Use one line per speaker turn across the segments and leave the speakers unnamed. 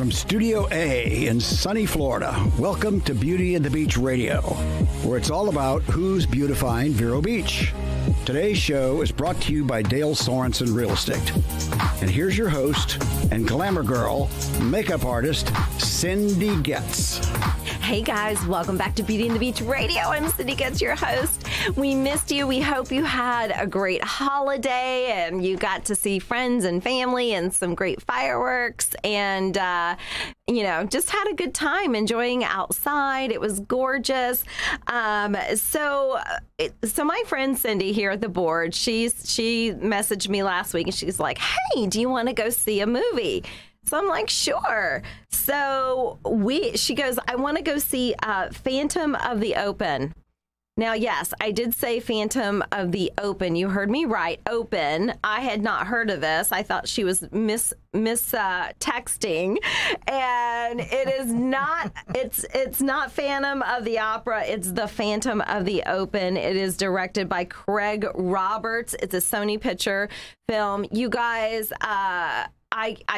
From Studio A in sunny Florida, welcome to Beauty and the Beach Radio, where it's all about who's beautifying Vero Beach. Today's show is brought to you by Dale Sorensen Real Estate. And here's your host and glamour girl, makeup artist, Cindy Getz.
Hey guys, welcome back to Beauty and the Beach Radio. I'm Cindy Getz, your host. We missed you. We hope you had a great holiday and you got to see friends and family and some great fireworks and, just had a good time enjoying outside. It was gorgeous. So my friend Cindy here at the board, she messaged me last week and she's like, hey, do you want to go see a movie? So I'm like, sure. So she goes, I want to go see Phantom of the Open. Now, yes, I did say Phantom of the Open. You heard me right, Open. I had not heard of this. I thought she was texting, and it is not. It's not Phantom of the Opera. It's the Phantom of the Open. It is directed by Craig Roberts. It's a Sony Picture film. You guys, I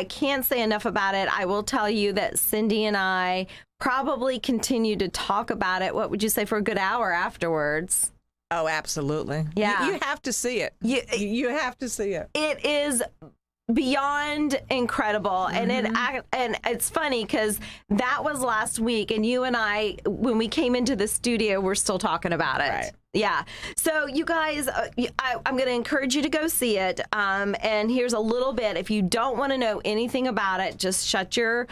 can't say enough about it. I will tell you that Cindy and I probably continue to talk about it. What would you say, for a good hour afterwards?
Oh, absolutely.
Yeah.
You have to see it. You have to see it.
It is beyond incredible. Mm-hmm. And it's funny because that was last week, and you and I, when we came into the studio, we're still talking about it. Right. Yeah. So you guys, I'm going to encourage you to go see it. And here's a little bit. If you don't want to know anything about it, just shut your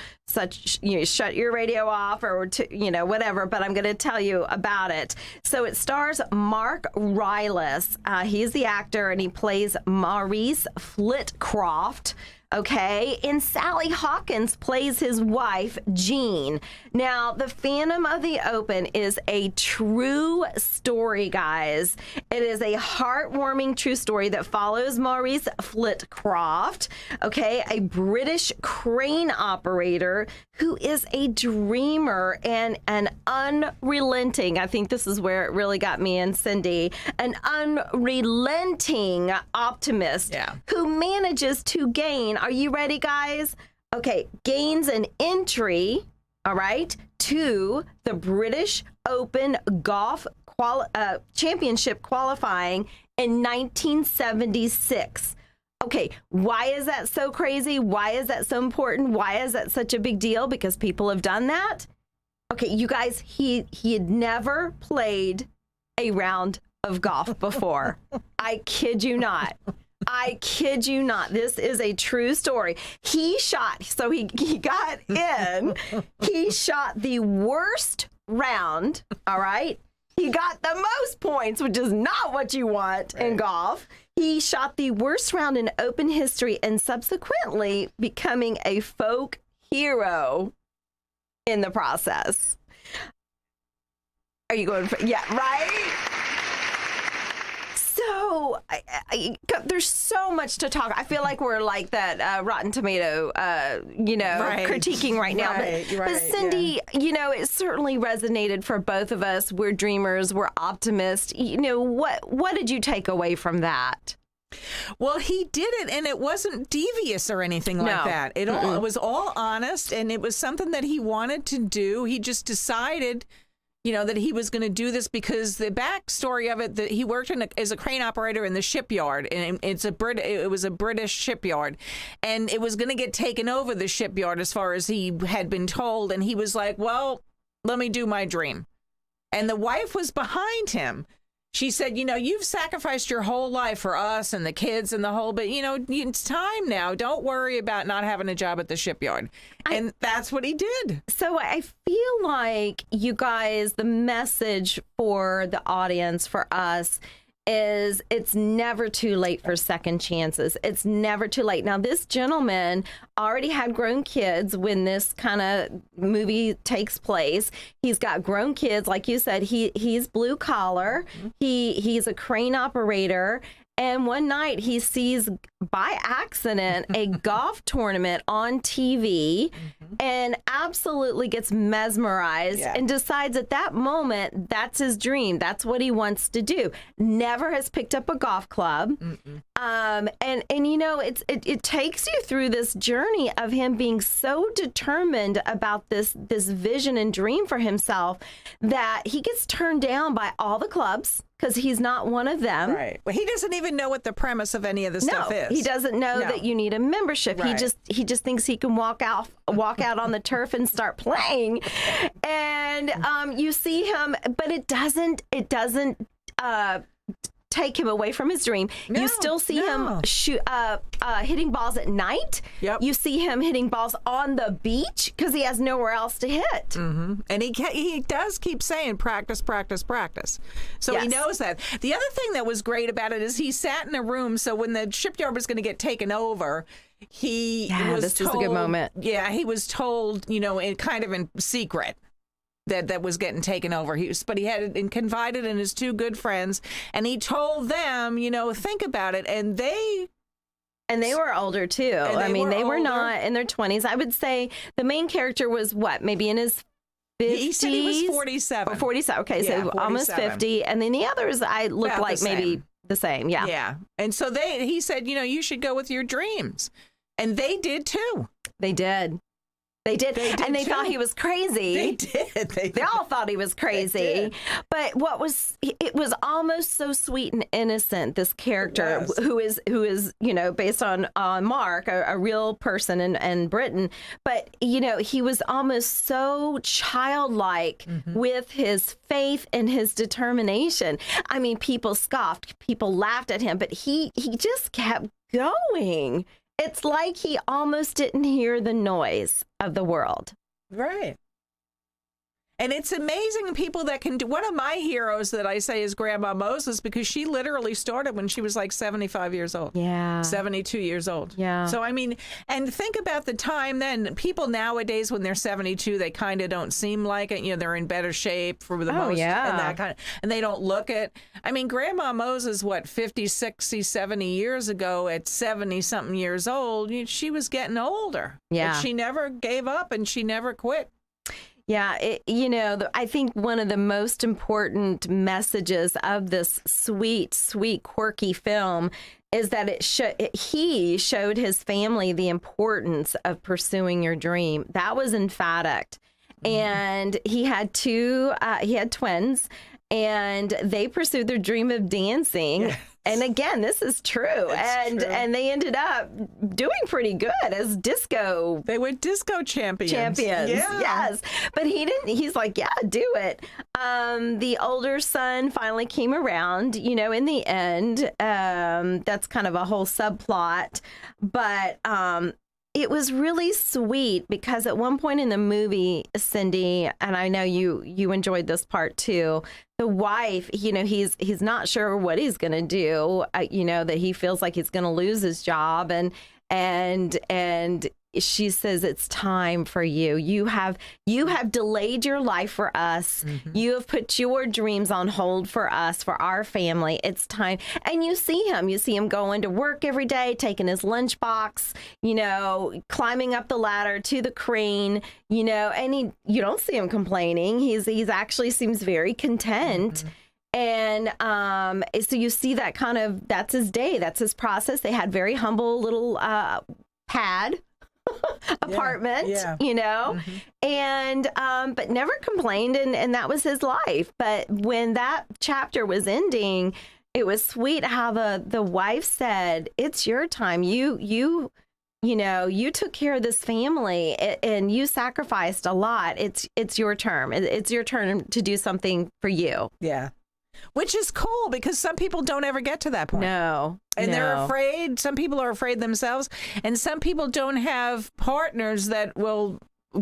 radio off or whatever. But I'm going to tell you about it. So it stars Mark Rylance. He's the actor, and he plays Maurice Flitcroft. Okay, and Sally Hawkins plays his wife, Jean. Now, The Phantom of the Open is a true story, guys. It is a heartwarming true story that follows Maurice Flitcroft, okay, a British crane operator who is a dreamer and an unrelenting, I think this is where it really got me and Cindy, an unrelenting optimist who manages to gain, are you ready, guys? Okay, gains an entry, all right, to the British Open Golf Championship qualifying in 1976. Okay, why is that so crazy? Why is that so important? Why is that such a big deal? Because people have done that. Okay, you guys, he had never played a round of golf before. I kid you not. I kid you not. This is a true story. He got in. He shot the worst round, all right? He got the most points, which is not what you want in golf. He shot the worst round in Open history and subsequently becoming a folk hero in the process. Are you going for, yeah, right? So there's so much to talk. I feel like we're like that Rotten Tomato, critiquing right now. But Cindy, it certainly resonated for both of us. We're dreamers. We're optimists. What did you take away from that?
Well, he did it, and it wasn't devious or anything like that. It was all honest, and it was something that he wanted to do. He just decided that he was going to do this because the backstory of it, that he worked as a crane operator in the shipyard, and it was a British shipyard, and it was going to get taken over, the shipyard, as far as he had been told, and he was like, well, let me do my dream. And the wife was behind him. She said, you've sacrificed your whole life for us and the kids and the whole, but, it's time now. Don't worry about not having a job at the shipyard. And that's what he did.
So I feel like, you guys, the message for the audience, for us, is it's never too late for second chances. It's never too late. Now, this gentleman already had grown kids when this kind of movie takes place. He's got grown kids. Like you said, he's blue collar. He's a crane operator. And one night he sees by accident a golf tournament on TV and absolutely gets mesmerized and decides at that moment that's his dream. That's what he wants to do. Never has picked up a golf club. And you know, it takes you through this journey of him being so determined about this vision and dream for himself that he gets turned down by all the clubs because he's not one of them.
Right. Well, he doesn't even know what the premise of any of the stuff is.
He doesn't know that you need a membership.
Right.
He just thinks he can walk out on the turf and start playing. And you see him, but it doesn't take him away from his dream. You still see him hitting balls at night.
Yep.
You see him hitting balls on the beach because he has nowhere else to hit.
Mm-hmm. And he does keep saying practice, practice, practice. So he knows that. The other thing that was great about it is he sat in a room. So when the shipyard was going to get taken over, was
a good moment.
Yeah, he was told, in kind of in secret. That was getting taken over. But he had confided in his two good friends, and he told them, think about it. And they
were older too. They were not in their 20s. I would say the main character was maybe in his 50s?
He said he was 47.
Or 47. Okay,
yeah,
so
47.
Almost 50. And then the others, I look
about
like maybe the same. Yeah.
Yeah. And so he said, you should go with your dreams. And they did too.
They did. They did and they thought he was crazy.
They did.
They all thought he was crazy. But it was almost so sweet and innocent, this character who is based on Mark, a real person in Britain. But, he was almost so childlike with his faith and his determination. I mean, people scoffed, people laughed at him, but he just kept going. It's like he almost didn't hear the noise of the world.
Right. And it's amazing people that can do. One of my heroes that I say is Grandma Moses, because she literally started when she was like 75 years old.
Yeah.
72 years old.
Yeah.
So, and think about the time then. People nowadays, when they're 72, they kind of don't seem like it. They're in better shape for the most.
Yeah.
And that kind of, and they don't look it. Grandma Moses, 50, 60, 70 years ago at 70 something years old, she was getting older.
Yeah.
But she never gave up and she never quit.
Yeah, I think one of the most important messages of this sweet, sweet, quirky film is that he showed his family the importance of pursuing your dream. That was emphatic. And he had twins, and they pursued their dream of dancing. Yes. And again, this is true. And they ended up doing pretty good as disco.
They were disco champions.
Yeah. Yes. But he's like, yeah, do it. The older son finally came around, in the end. That's kind of a whole subplot. But it was really sweet because at one point in the movie, Cindy, and I know you enjoyed this part too, the wife, he's not sure what he's going to do, that he feels like he's going to lose his job. And she says, it's time for you. You have delayed your life for us. Mm-hmm. You have put your dreams on hold for us, for our family. It's time. And you see him going to work every day, taking his lunchbox, climbing up the ladder to the crane, and you don't see him complaining. He's actually seems very content. Mm-hmm. And so you see that that's his day. That's his process. They had very humble little pad apartment, mm-hmm. And but never complained, and that was his life. But when that chapter was ending, it was sweet how the wife said, it's your time. You took care of this family and you sacrificed a lot. It's your turn. It's your turn to do something for you.
Yeah. Which is cool because some people don't ever get to that point.
No.
And they're afraid. Some people are afraid themselves. And some people don't have partners that will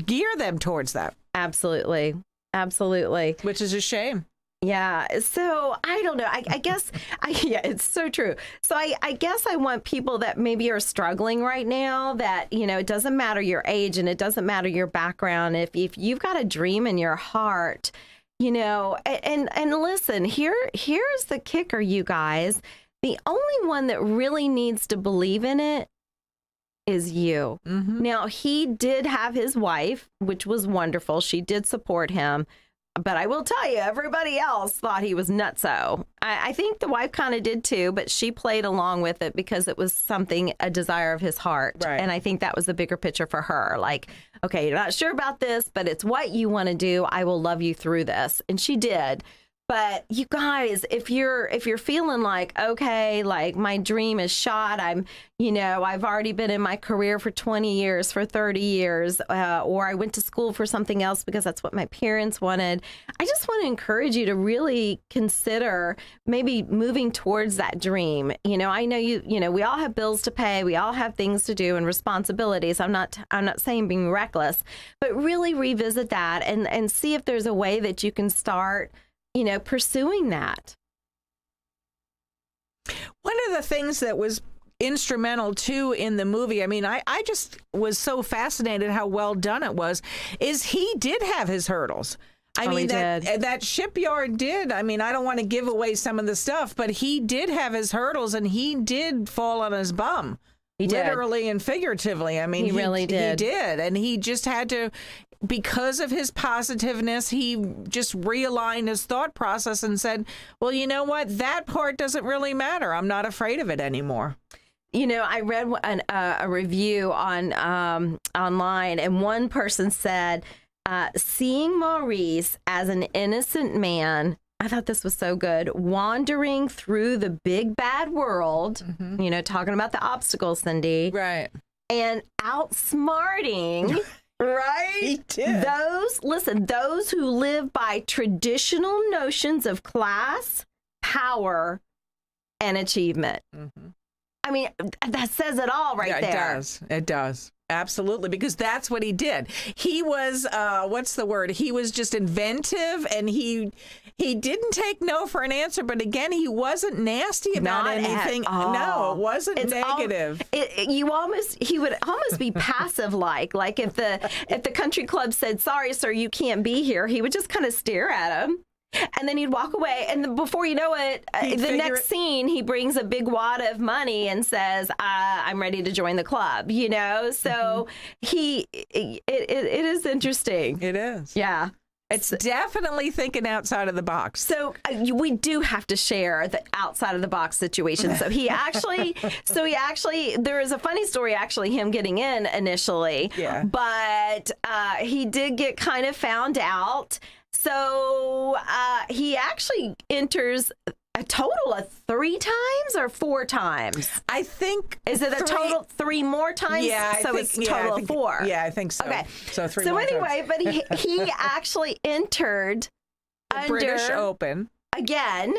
gear them towards that.
Absolutely. Absolutely.
Which is a shame.
Yeah. So I don't know. I guess, it's so true. So I guess I want people that maybe are struggling right now that, it doesn't matter your age and it doesn't matter your background. If you've got a dream in your heart, and listen, here's the kicker, you guys. The only one that really needs to believe in it is you. Mm-hmm. Now, he did have his wife, which was wonderful. She did support him. But I will tell you, everybody else thought he was nutso. I think the wife kind of did too, but she played along with it because it was a desire of his heart.
Right.
And I think that was the bigger picture for her. Like, okay, you're not sure about this, but it's what you want to do. I will love you through this. And she did. But you guys, if you're feeling like, okay, like my dream is shot, I've already been in my career for 20 years, for 30 years, or I went to school for something else because that's what my parents wanted. I just want to encourage you to really consider maybe moving towards that dream. I know we all have bills to pay, we all have things to do and responsibilities. I'm not saying being reckless, but really revisit that and see if there's a way that you can start pursuing that.
One of the things that was instrumental too in the movie, I just was so fascinated how well done it was, is he did have his hurdles. That shipyard did. I don't want to give away some of the stuff, but he did have his hurdles and he did fall on his bum. He did. Literally and figuratively.
He really did.
He did. And he just had to, because of his positiveness, he just realigned his thought process and said, well, you know what? That part doesn't really matter. I'm not afraid of it anymore.
I read a review on online, and one person said, seeing Maurice as an innocent man, I thought this was so good, wandering through the big bad world, talking about the obstacles, Cindy.
Right.
And outsmarting... Right?
He did.
Those who live by traditional notions of class, power, and achievement. Mm-hmm. That says it all right there.
It does. Absolutely, because that's what he did. He was, what's the word? He was just inventive, and he didn't take no for an answer. But again, he wasn't nasty about anything. No, it wasn't negative.
He would almost be passive like if the country club said, "Sorry, sir, you can't be here," he would just kind of stare at him. And then he'd walk away. And then before you know it, the next scene, he brings a big wad of money and says, I'm ready to join the club, So it is interesting.
It is.
Yeah.
It's definitely thinking outside of the box.
So we do have to share the outside of the box situation. So he actually, there is a funny story, actually, him getting in initially. Yeah. But he did get kind of found out. So he actually enters a total of 3 times or 4 times?
I think.
Is it a total 3 more times?
Yeah.
It's a total of 4.
Yeah, I think so.
Okay.
So 3
more
more
anyway,
times.
but he actually entered
the British Open.
Again,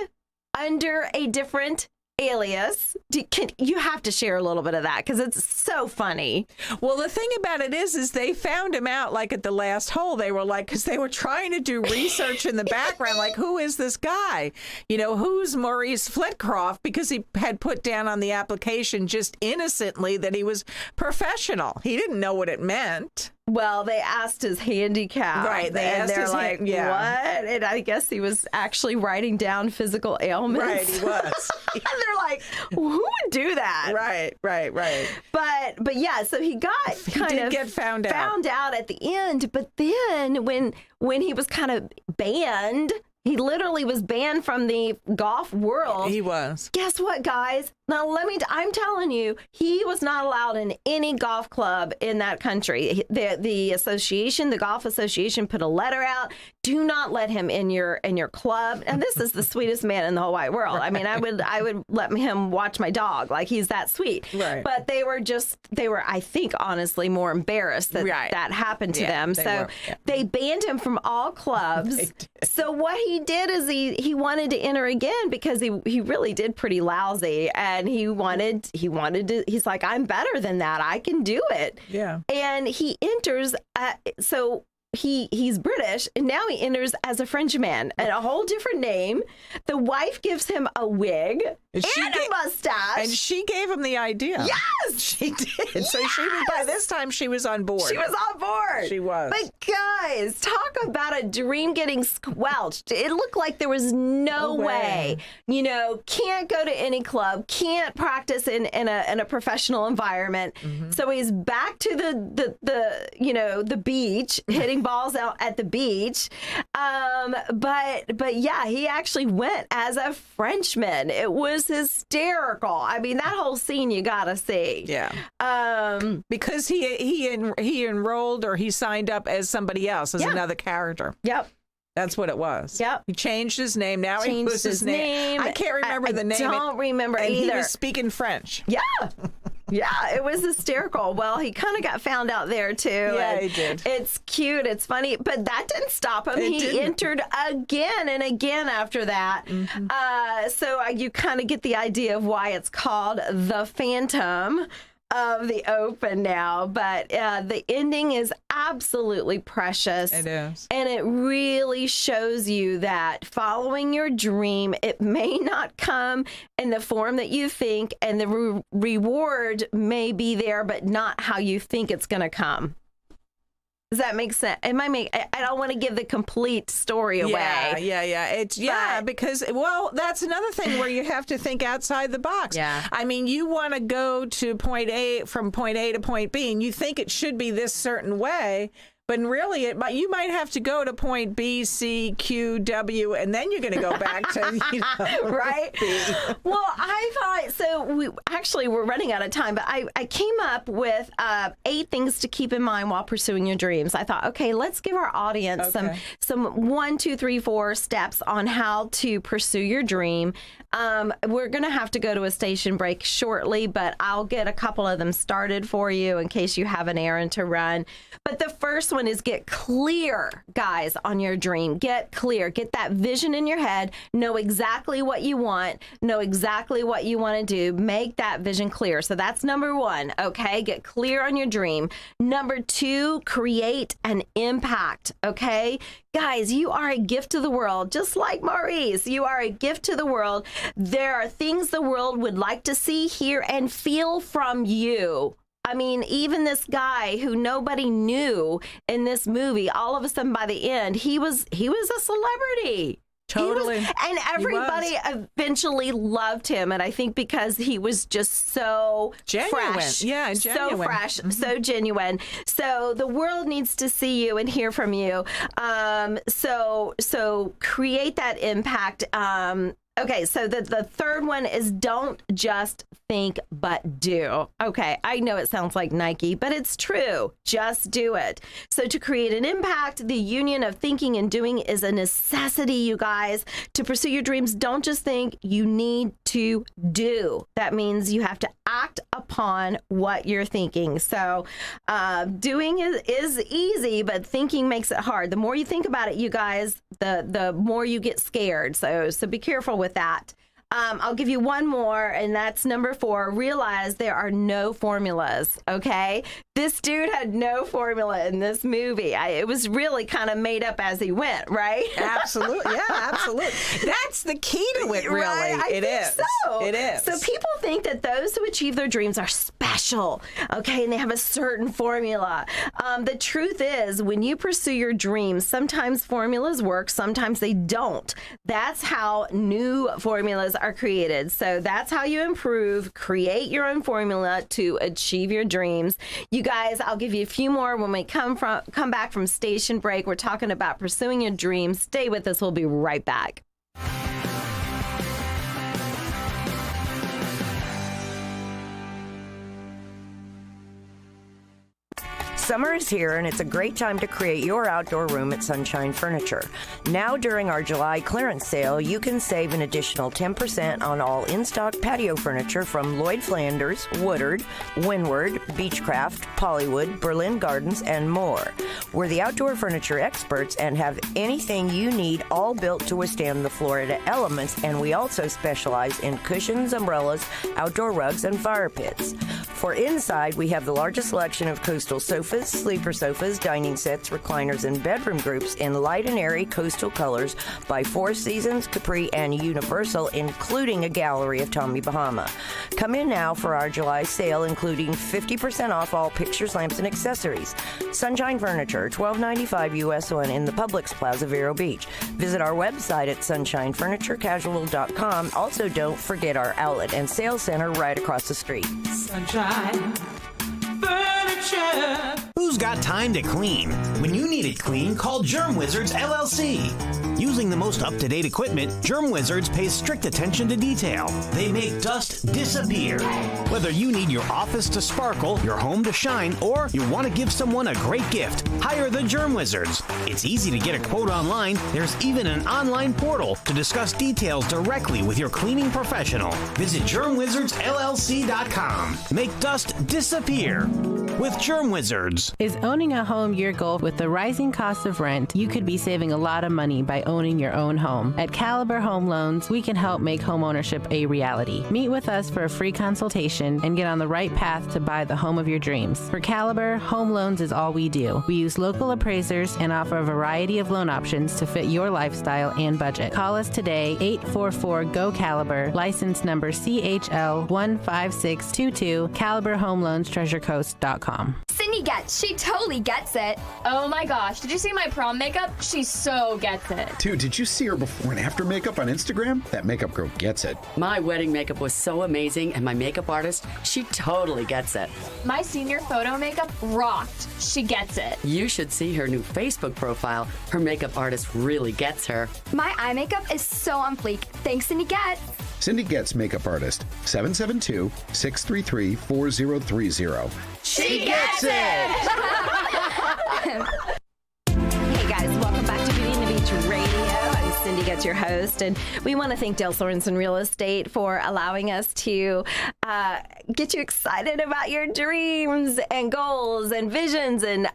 under a different alias. You have to share a little bit of that because it's so funny.
Well, the thing about it is they found him out like at the last hole. They were like, because they were trying to do research in the background, like, who is this guy? Who's Maurice Flitcroft? Because he had put down on the application just innocently that he was professional. He didn't know what it meant.
Well, they asked his handicap.
Right.
They're like, what? And I guess he was actually writing down physical ailments.
Right, he was.
And they're like, who would do that?
Right.
But yeah, so he did
get found
out at the end. But then when he was kind of banned, he literally was banned from the golf world.
He was.
Guess what, guys? Now, I'm telling you, he was not allowed in any golf club in that country. The association, the golf association, put a letter out. Do not let him in your club. And this is the sweetest man in the whole wide world. I mean, I would let him watch my dog. Like, he's that sweet.
Right.
But they were, I think, honestly, more embarrassed that that happened to them. So they banned him from all clubs. So what he did is he wanted to enter again because he really did pretty lousy. And he wanted to, he's like, I'm better than that. I can do it.
Yeah.
And he enters, so he's British, and now he enters as a Frenchman and a whole different name. The wife gives him a wig and a mustache.
And she gave him the idea.
Yes!
She did.
Yes!
So by this time, she was on board.
She was on board.
She was.
But guys, talk about a dream getting squelched. It looked like there was no way. Can't go to any club, can't practice in a professional environment. Mm-hmm. So he's back to the beach, hitting balls out at the beach. But yeah, he actually went as a Frenchman. It was hysterical. I mean, that whole scene you gotta see.
Yeah. Because he enrolled or he signed up as somebody else, as another character.
Yep.
That's what it was.
Yep.
He changed his name. Now he was his name. I can't remember the name.
I don't remember
and
either.
He was speaking French.
Yeah. Yeah, it was hysterical. Well, he kind of got found out there, too.
Yeah, he did.
It's cute. It's funny. But that didn't stop him. He entered again and again after that. Mm-hmm. So you kind of get the idea of why it's called The Phantom of the Open now, but the ending is absolutely precious.
It is.
And it really shows you that following your dream, it may not come in the form that you think, and the reward may be there, but not how you think it's going to come. Does that make sense? I don't want to give the complete story away.
Yeah. Because that's another thing where you have to think outside the box.
Yeah.
I mean, you want to go to from point A to point B, and you think it should be this certain way. But really, you might have to go to point B, C, Q, W, and then you're going to go back to,
right?
B.
Well, I thought, so we're running out of time, but I came up with 8 things to keep in mind while pursuing your dreams. I thought, okay, let's give our audience some 1, 2, 3, 4 steps on how to pursue your dream. We're going to have to go to a station break shortly, but I'll get a couple of them started for you in case you have an errand to run. But the first one is get clear, guys, on your dream. Get clear. Get that vision in your head. Know exactly what you want. Know exactly what you want to do. Make that vision clear. So that's number 1, okay? Get clear on your dream. Number 2, create an impact, okay? Guys, you are a gift to the world, just like Maurice. You are a gift to the world. There are things the world would like to see, hear, and feel from you. I mean, even this guy who nobody knew in this movie, all of a sudden by the end, he was a celebrity.
Totally.
And everybody eventually loved him. And I think because he was just so
genuine.
Fresh.
Yeah, genuine.
So fresh, so genuine. So the world needs to see you and hear from you. So create that impact. Okay, so the third one is don't just think, but do. Okay, I know it sounds like Nike, but it's true. Just do it. So to create an impact, the union of thinking and doing is a necessity, you guys. To pursue your dreams, don't just think, you need to do. That means you have to act upon what you're thinking. So doing is easy, but thinking makes it hard. The more you think about it, you guys, the more you get scared. So be careful with that. I'll give you one more, and that's number 4. Realize there are no formulas, okay? This dude had no formula in this movie. It was really kind of made up as he went, right?
Absolutely. Yeah, absolutely. That's the key to it, really.
Right? I think so.
It is.
So people think that those who achieve their dreams are special, okay, and they have a certain formula. The truth is, when you pursue your dreams, sometimes formulas work, sometimes they don't. That's how new formulas are created. So that's how you improve, create your own formula to achieve your dreams. You guys, I'll give you a few more when we come back from station break. We're talking about pursuing your dreams. Stay with us. We'll be right back.
Summer is here, and it's a great time to create your outdoor room at Sunshine Furniture. Now, during our July clearance sale, you can save an additional 10% on all in-stock patio furniture from Lloyd Flanders, Woodard, Windward, Beechcraft, Pollywood, Berlin Gardens, and more. We're the outdoor furniture experts and have anything you need, all built to withstand the Florida elements, and we also specialize in cushions, umbrellas, outdoor rugs, and fire pits. For inside, we have the largest selection of coastal sofas, sleeper sofas, dining sets, recliners, and bedroom groups in light and airy coastal colors by Four Seasons, Capri, and Universal, including a gallery of Tommy Bahama. Come in now for our July sale, including 50% off all pictures, lamps, and accessories. Sunshine Furniture, $12.95 US 1 in the Publix Plaza, Vero Beach. Visit our website at sunshinefurniturecasual.com. Also, don't forget our outlet and sales center right across the street.
Sunshine Furniture. pressure.
Who's got time to clean? When you need it clean, call Germ Wizards LLC. Using the most up-to-date equipment, Germ Wizards pays strict attention to detail. They make dust disappear. Whether you need your office to sparkle, your home to shine, or you want to give someone a great gift, hire the Germ Wizards. It's easy to get a quote online. There's even an online portal to discuss details directly with your cleaning professional. Visit GermWizardsLLC.com. Make dust disappear with Germ Wizards.
Is owning a home your goal? With the rising cost of rent, you could be saving a lot of money by owning your own home. At Caliber Home Loans, we can help make home ownership a reality. Meet with us for a free consultation and get on the right path to buy the home of your dreams. For Caliber, home loans is all we do. We use local appraisers and offer a variety of loan options to fit your lifestyle and budget. Call us today, 844-GO-CALIBER, license number CHL15622, CaliberHomeLoansTreasureCoast.com.
Cindy gets. She totally gets it. Oh my gosh, did you see my prom makeup? She so gets it.
Dude, did you see her before and after makeup on Instagram? That makeup girl gets it.
My wedding makeup was so amazing, and my makeup artist, she totally gets it.
My senior photo makeup rocked. She gets it.
You should see her new Facebook profile. Her makeup artist really gets her.
My eye makeup is so on fleek. Thanks, Cindy Getz.
Cindy Getz makeup artist, 772-633-4030.
She gets it!
Hey guys, welcome back to Beauty and the Beach Radio. I'm Cindy Getz, your host, and we want to thank Dale Sorensen Real Estate for allowing us to get you excited about your dreams and goals and visions and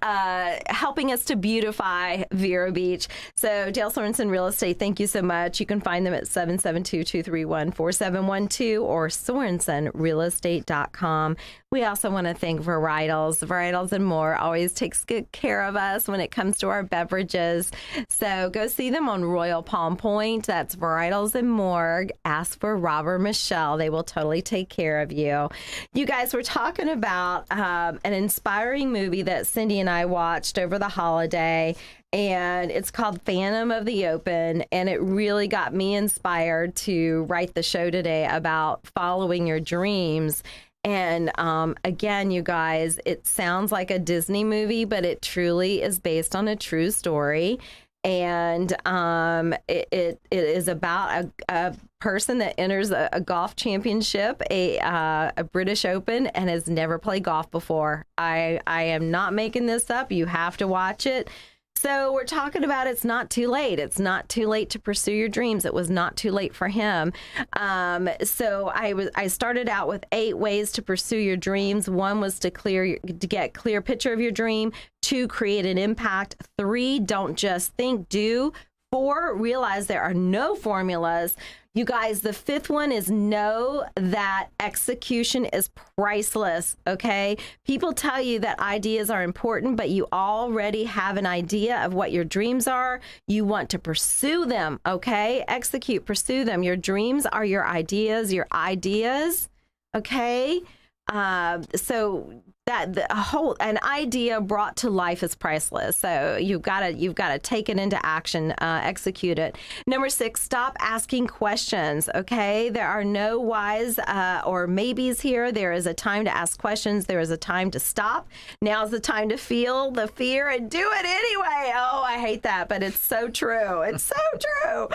helping us to beautify Vero Beach. So Dale Sorensen Real Estate, thank you so much. You can find them at 772-231-4712 or SorensenRealEstate.com. We also want to thank Varietals. Varietals and More always takes good care of us when it comes to our beverages. So go see them on Royal Palm Point. That's Varietals and More. Ask for Rob or Michelle. They will totally take care of you. You guys were talking about an inspiring movie that Cindy and I watched over the holiday, and it's called Phantom of the Open, and it really got me inspired to write the show today about following your dreams. And again, you guys, it sounds like a Disney movie, but it truly is based on a true story. And it is about a person that enters a golf championship, a British Open, and has never played golf before. I am not making this up. You have to watch it. So we're talking about it's not too late. It's not too late to pursue your dreams. It was not too late for him. So I started out with 8 ways to pursue your dreams. 1 was to get clear picture of your dream. 2, create an impact. 3, don't just think, do. 4, realize there are no formulas. You guys, the 5th one is know that execution is priceless, okay? People tell you that ideas are important, but you already have an idea of what your dreams are. You want to pursue them, okay? Execute, pursue them. Your dreams are your ideas, okay? So that an idea brought to life is priceless. So you've got to take it into action, execute it. Number 6, stop asking questions. Okay, there are no whys or maybes here. There is a time to ask questions. There is a time to stop. Now's the time to feel the fear and do it anyway. Oh, I hate that, but it's so true. It's so true.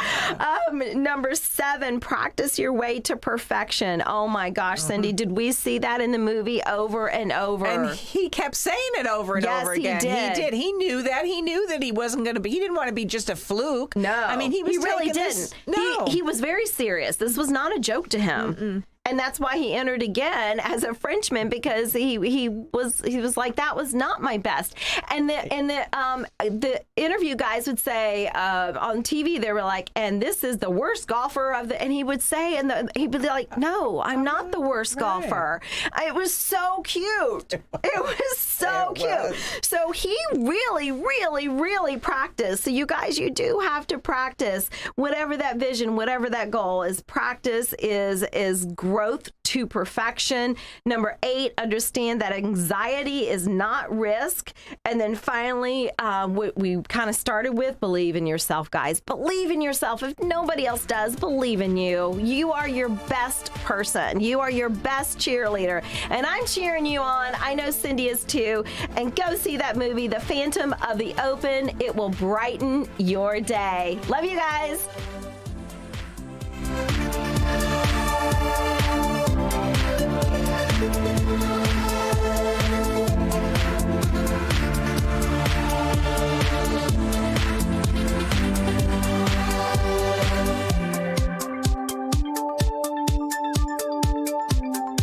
Number 7, practice your way to perfection. Oh my gosh, Cindy, did we see that in the movie over and over?
And he kept saying it over and over again.
Yes,
he did. He knew that. He knew that he wasn't going to be. He didn't want to be just a fluke.
No,
I mean, he
really didn't.
This, no,
he was very serious. This was not a joke to him. Mm-mm. And that's why he entered again as a Frenchman, because he was like, that was not my best. And the interview guys would say on TV, they were like, and this is the worst golfer of the, and he would say, and he'd be like, no, I'm not the worst golfer. It was so cute. It was so cute. So he really, really, really practiced. So you guys, you do have to practice whatever that vision, whatever that goal is. Practice is great. growth to perfection. Number 8, understand that anxiety is not risk. And then finally, we kind of started with believe in yourself, guys. Believe in yourself. If nobody else does, believe in you. You are your best person. You are your best cheerleader. And I'm cheering you on. I know Cindy is too. And go see that movie, The Phantom of the Open. It will brighten your day. Love you guys.